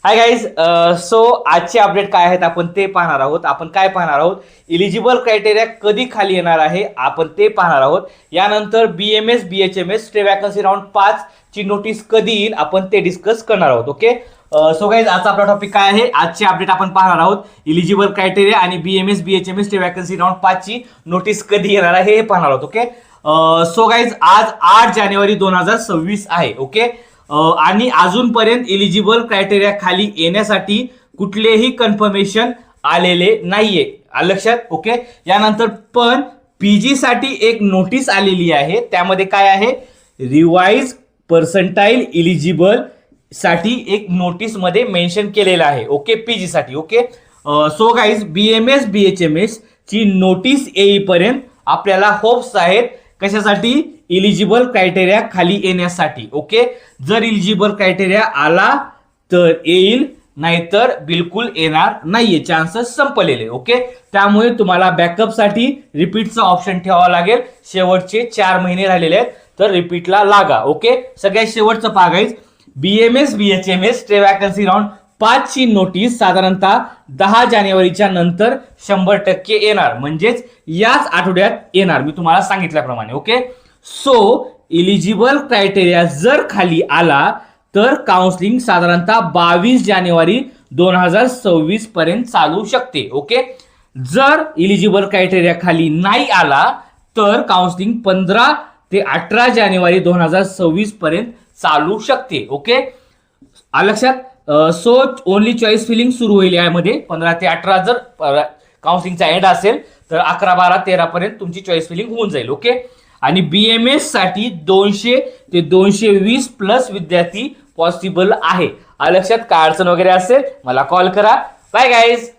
Hi guys. So आजचे update काय आहेत आपण ते पाहणार आहोत. आपण काय पाहणार आहोत, इलिजिबल क्रायटेरिया कधी खाली येणार आहे आपण ते पाहणार आहोत. यानंतर BMS BHMS stay vacancy round 5 ची नोटीस कधी येईल आपण ते डिस्कस करणार आहोत. ओके. सो गाईज, आजचा आपला टॉपिक काय आहे, आजचे अपडेट आपण पाहणार आहोत. इलिजिबल क्रायटेरिया आणि BMS BHMS stay vacancy round 5 ची नोटीस कधी येणार आहे हे पाहणार आहोत. ओके. सो गाईज, आज 8 जानेवारी 2026 आहे. ओके. आणि अजूनपर्यंत इलिजिबल क्रायटेरिया खाली येण्यासाठी कुठलेही कन्फर्मेशन आलेले नाहीये, लक्षात. ओके. यानंतर पण पीजी साठी एक नोटीस आलेली आहे. त्यामध्ये काय आहे, रिवाइज पर्सेंटाईल इलिजिबल साठी एक नोटीस मध्ये मेन्शन केलेलं आहे. ओके, पीजी साठी. Okay. So guys, BMS BHMS ची नोटीस येईपर्यंत आपल्याला होप्स आहेत. कशासाठी? इलिजिबल क्रायटेरिया खाली येण्यासाठी. ओके. जर इलिजिबल क्रायटेरिया आला तर येईल, नाहीतर बिलकुल येणार नाहीये, चान्सेस संपलेले. ओके. त्यामुळे तुम्हाला बॅकअप साठी रिपीटचा ऑप्शन ठेवावा लागेल. शेवटचे 4 महिने राहिलेले आहेत, तर रिपीटला लागा. ओके. सगळ्यात शेवटचं पाहायचं, BMS BHMS stay vacancy round 5 ची नोटीस साधारणतः 10 जानेवारीच्या नंतर 100% येणार, म्हणजेच याच आठवड्यात येणार, मी तुम्हाला सांगितल्याप्रमाणे. ओके. सो इलिजिबल क्रायटेरिया जर खाली आला तर काउन्सिलिंग साधारणतः 22 जानेवारी 2026 पर्यंत चालू शकते. ओके. जर इलिजिबल क्रायटेरिया खाली नाही आला तर काउन्सिलिंग 15 ते 18 जानेवारी 2026 पर्यंत चालू शकते. ओके, लक्षात. सो ओनली चॉईस फिलिंग सुरू होईल यामध्ये 15 ते 18. जर काउन्सिलिंगचा एंड असेल तर 11, 12, 13 पर्यंत तुमची चॉईस फिलिंग होऊन जाईल. ओके. आणि BMS साठी 200 ते 220 प्लस विद्यार्थी पॉसिबल आहे, लक्षात. काय अडचण वगैरे असेल मला कॉल करा. Bye guys.